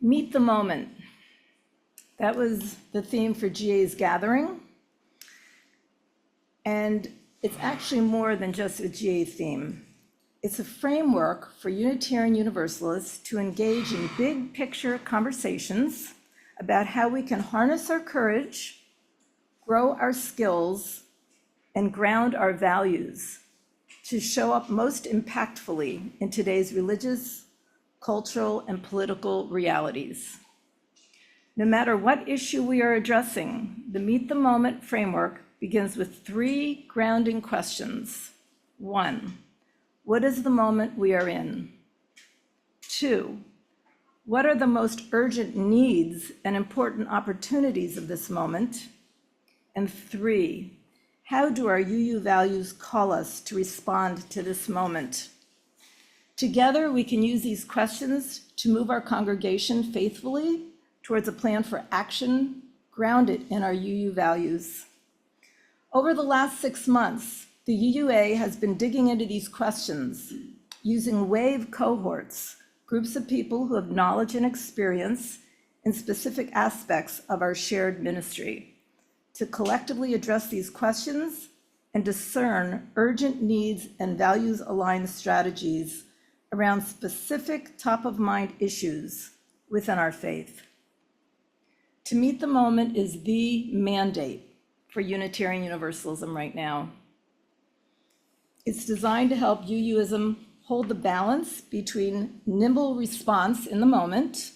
Meet the moment. That was the theme for GA's gathering. And it's actually more than just a GA theme. It's a framework for Unitarian Universalists to engage in big picture conversations about how we can harness our courage, grow our skills, and ground our values to show up most impactfully in today's religious, cultural, and political realities. No matter what issue we are addressing, the Meet the Moment framework begins with 3 grounding questions. 1, what is the moment we are in? 2, what are the most urgent needs and important opportunities of this moment? And 3, how do our UU values call us to respond to this moment? Together, we can use these questions to move our congregation faithfully towards a plan for action grounded in our UU values. Over the last 6 months, the UUA has been digging into these questions using wave cohorts, groups of people who have knowledge and experience in specific aspects of our shared ministry, to collectively address these questions and discern urgent needs and values-aligned strategies around specific top-of-mind issues within our faith. To meet the moment is the mandate for Unitarian Universalism right now. It's designed to help UUism hold the balance between nimble response in the moment,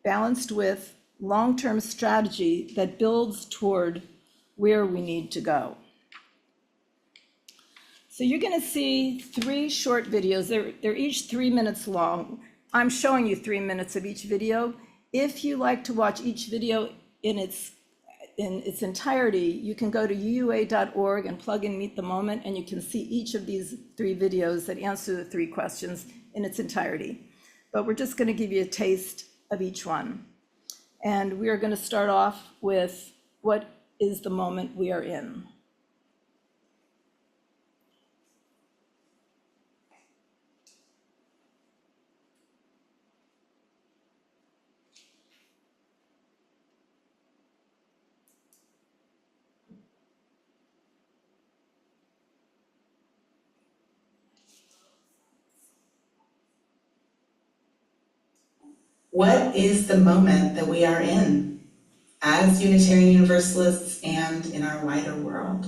balanced with long-term strategy that builds toward where we need to go. So you're going to see 3 short videos. They're each 3 minutes long. I'm showing you 3 minutes of each video. If you like to watch each video in its entirety, you can go to uua.org and plug in Meet the Moment, and you can see each of these 3 videos that answer the 3 questions in its entirety. But we're just going to give you a taste of each one. And we are going to start off with what is the moment we are in. What is the moment that we are in as Unitarian Universalists and in our wider world?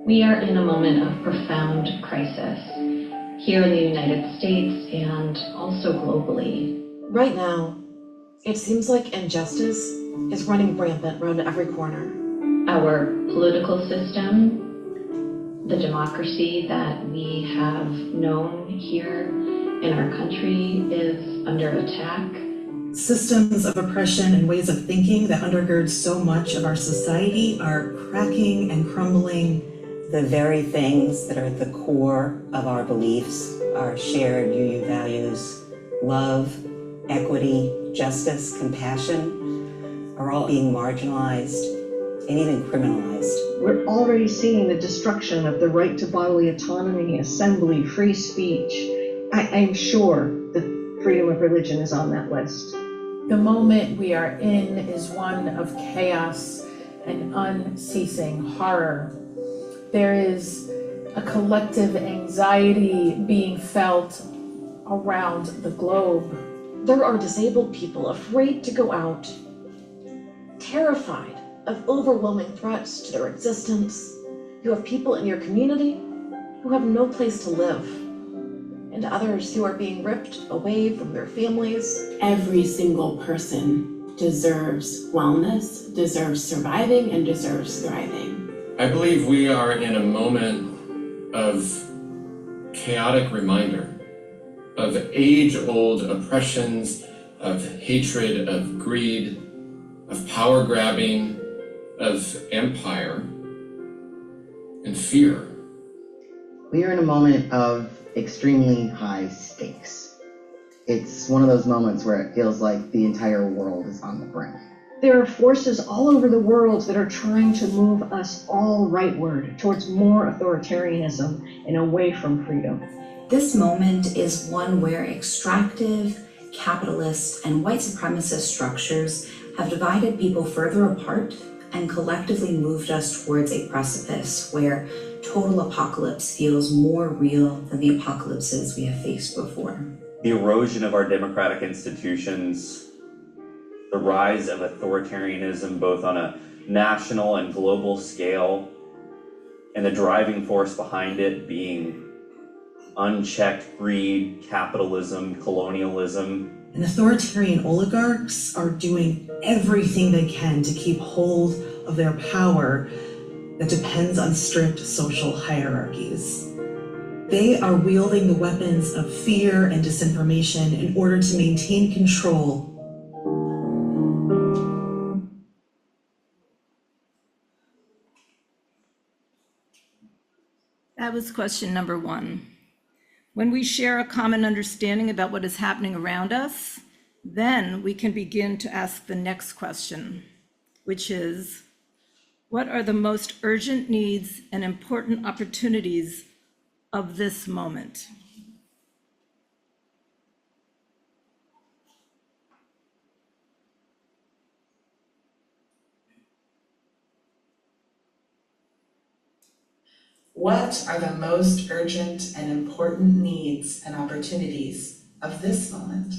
We are in a moment of profound crisis here in the United States and also globally. Right now, it seems like injustice is running rampant around every corner. Our political system, the democracy that we have known here in our country, is under attack. Systems of oppression and ways of thinking that undergird so much of our society are cracking and crumbling. The very things that are at the core of our beliefs, our shared UU values, love, equity, justice, compassion, are all being marginalized and even criminalized. We're already seeing the destruction of the right to bodily autonomy, assembly, free speech. I'm sure that freedom of religion is on that list. The moment we are in is one of chaos and unceasing horror. There is a collective anxiety being felt around the globe. There are disabled people afraid to go out, terrified of overwhelming threats to their existence. You have people in your community who have no place to live, and others who are being ripped away from their families. Every single person deserves wellness, deserves surviving, and deserves thriving. I believe we are in a moment of chaotic reminder of age-old oppressions, of hatred, of greed, of power grabbing, of empire and fear. We are in a moment of extremely high stakes. It's one of those moments where it feels like the entire world is on the brink. There are forces all over the world that are trying to move us all rightward towards more authoritarianism and away from freedom. This moment is one where extractive, capitalist, and white supremacist structures have divided people further apart and collectively moved us towards a precipice where total apocalypse feels more real than the apocalypses we have faced before. The erosion of our democratic institutions, the rise of authoritarianism both on a national and global scale, and the driving force behind it being unchecked greed, capitalism, colonialism. And authoritarian oligarchs are doing everything they can to keep hold of their power that depends on strict social hierarchies. They are wielding the weapons of fear and disinformation in order to maintain control. That was question number 1. When we share a common understanding about what is happening around us, then we can begin to ask the next question, which is, what are the most urgent needs and important opportunities of this moment? What are the most urgent and important needs and opportunities of this moment?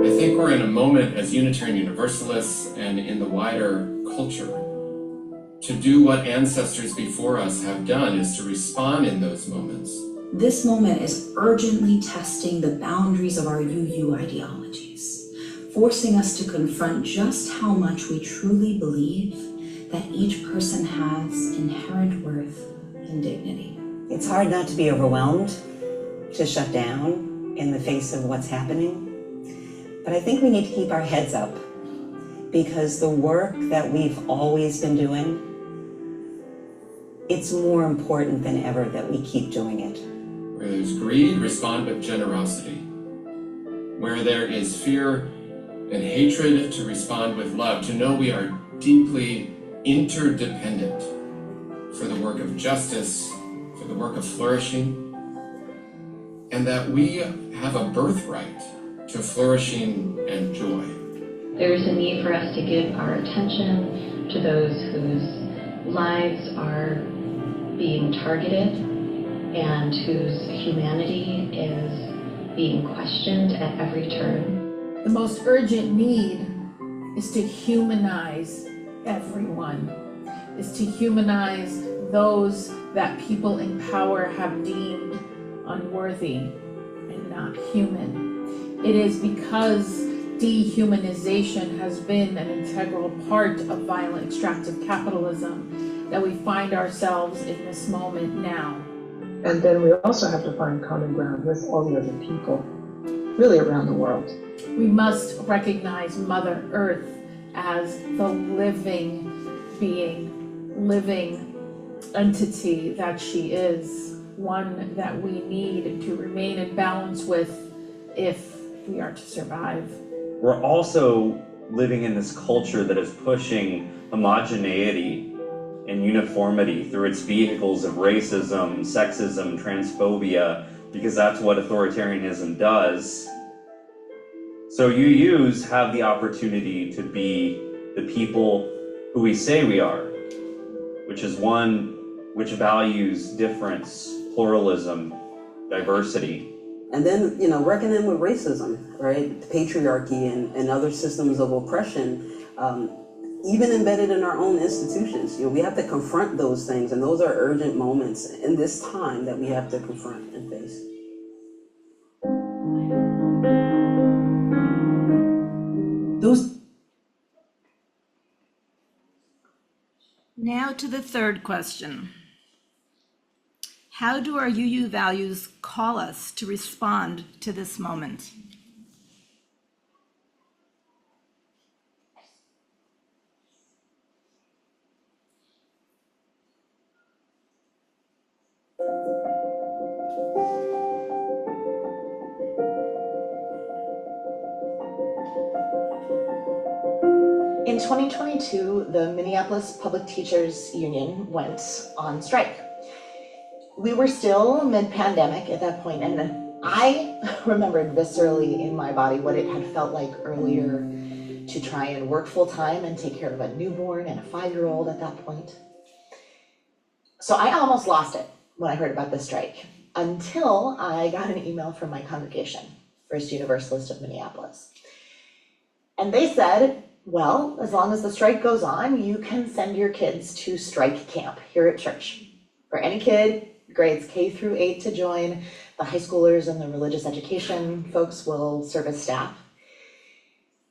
I think we're in a moment as Unitarian Universalists and in the wider culture to do what ancestors before us have done, is to respond in those moments. This moment is urgently testing the boundaries of our UU ideologies, forcing us to confront just how much we truly believe that each person has inherent worth and dignity. It's hard not to be overwhelmed, to shut down in the face of what's happening. But I think we need to keep our heads up, because the work that we've always been doing, it's more important than ever that we keep doing it. Where there's greed, respond with generosity. Where there is fear and hatred, to respond with love, to know we are deeply interdependent for the work of justice, for the work of flourishing, and that we have a birthright to flourishing and joy. There's a need for us to give our attention to those whose lives are being targeted and whose humanity is being questioned at every turn. The most urgent need is to humanize everyone, is to humanize those that people in power have deemed unworthy and not human. It is because dehumanization has been an integral part of violent extractive capitalism that we find ourselves in this moment now. And then we also have to find common ground with all the other people, really around the world. We must recognize Mother Earth as the living being, living entity that she is, one that we need to remain in balance with if we are to survive. We're also living in this culture that is pushing homogeneity and uniformity through its vehicles of racism, sexism, transphobia, because that's what authoritarianism does. So UUs have the opportunity to be the people who we say we are, which is one which values difference, pluralism, diversity. And then, reckoning with racism, right? Patriarchy and other systems of oppression, even embedded in our own institutions. We have to confront those things, and those are urgent moments in this time that we have to confront and face. Now to the third question. How do our UU values call us to respond to this moment? In 2022, the Minneapolis Public Teachers Union went on strike. We were still mid-pandemic at that point, and I remembered viscerally in my body what it had felt like earlier to try and work full-time and take care of a newborn and a 5-year-old at that point. So I almost lost it when I heard about the strike, until I got an email from my congregation, First Universalist of Minneapolis. And they said, well, as long as the strike goes on, you can send your kids to strike camp here at church. For any kid, grades K through 8 to join, the high schoolers and the religious education folks will serve as staff.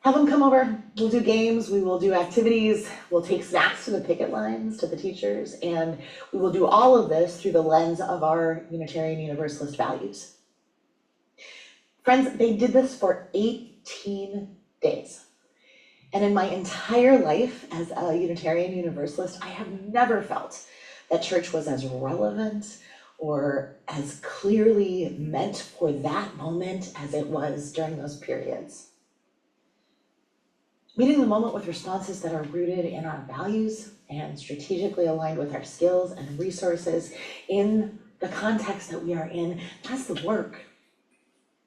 Have them come over, we'll do games, we will do activities, we'll take snacks to the picket lines, to the teachers, and we will do all of this through the lens of our Unitarian Universalist values. Friends, they did this for 18 days. And in my entire life as a Unitarian Universalist, I have never felt that church was as relevant or as clearly meant for that moment as it was during those periods. Meeting the moment with responses that are rooted in our values and strategically aligned with our skills and resources in the context that we are in, that's the work.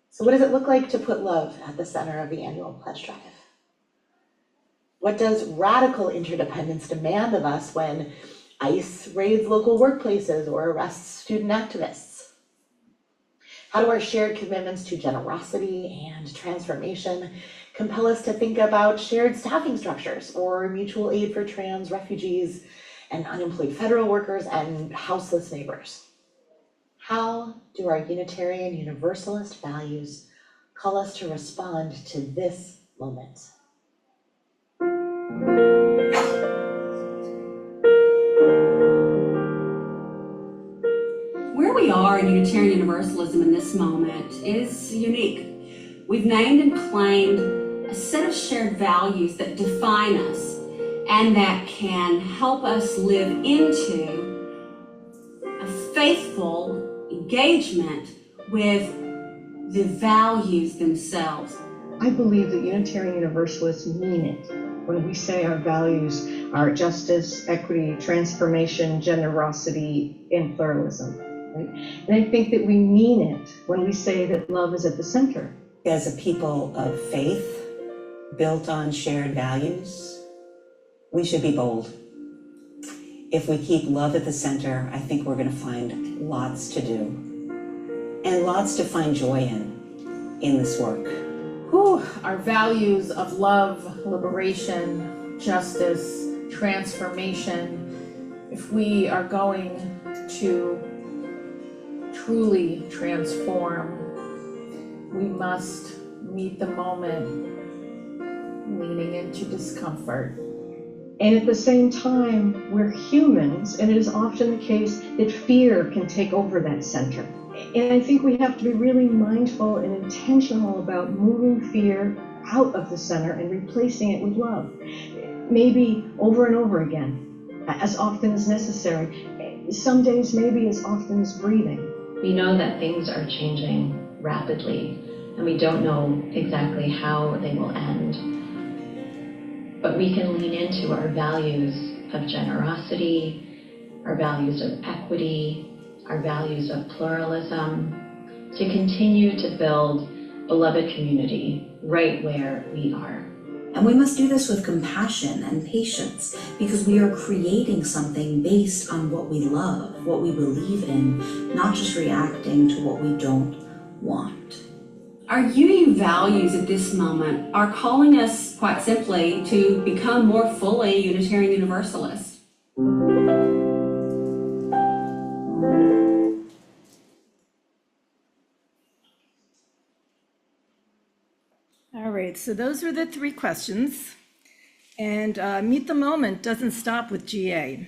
So what does it look like to put love at the center of the annual pledge drive? What does radical interdependence demand of us when ICE raids local workplaces or arrests student activists? How do our shared commitments to generosity and transformation compel us to think about shared staffing structures or mutual aid for trans refugees and unemployed federal workers and houseless neighbors? How do our Unitarian Universalist values call us to respond to this moment? Where we are in Unitarian Universalism in this moment is unique. We've named and claimed a set of shared values that define us and that can help us live into a faithful engagement with the values themselves. I believe that Unitarian Universalists mean it when we say our values are justice, equity, transformation, generosity, and pluralism. Right? And I think that we mean it when we say that love is at the center. As a people of faith, built on shared values, we should be bold. If we keep love at the center, I think we're going to find lots to do and lots to find joy in this work. Our values of love, liberation, justice, transformation, if we are going to truly transform, we must meet the moment leaning into discomfort. And at the same time, we're humans, and it is often the case that fear can take over that center. And I think we have to be really mindful and intentional about moving fear out of the center and replacing it with love. Maybe over and over again, as often as necessary. Some days maybe as often as breathing. We know that things are changing rapidly, and we don't know exactly how they will end. But we can lean into our values of generosity, our values of equity, our values of pluralism, to continue to build beloved community right where we are. And we must do this with compassion and patience, because we are creating something based on what we love, what we believe in, not just reacting to what we don't want. Our UU values at this moment are calling us, quite simply, to become more fully Unitarian Universalists. All right, so those are the 3 questions. And Meet the Moment doesn't stop with GA.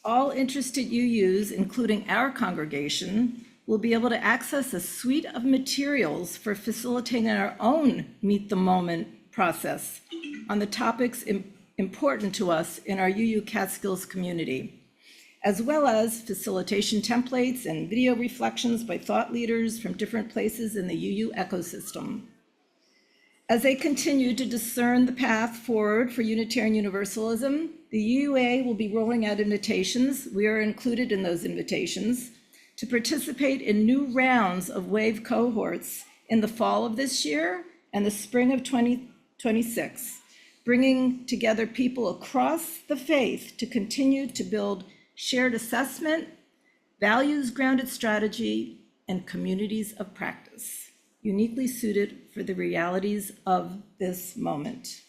All interested UUs, including our congregation, will be able to access a suite of materials for facilitating our own Meet the Moment process on the topics important to us in our UU Catskills community, as well as facilitation templates and video reflections by thought leaders from different places in the UU ecosystem. As they continue to discern the path forward for Unitarian Universalism, the UUA will be rolling out invitations. We are included in those invitations to participate in new rounds of WAVE cohorts in the fall of this year and the spring of 2026, bringing together people across the faith to continue to build shared assessment, values-grounded strategy, and communities of practice, uniquely suited for the realities of this moment.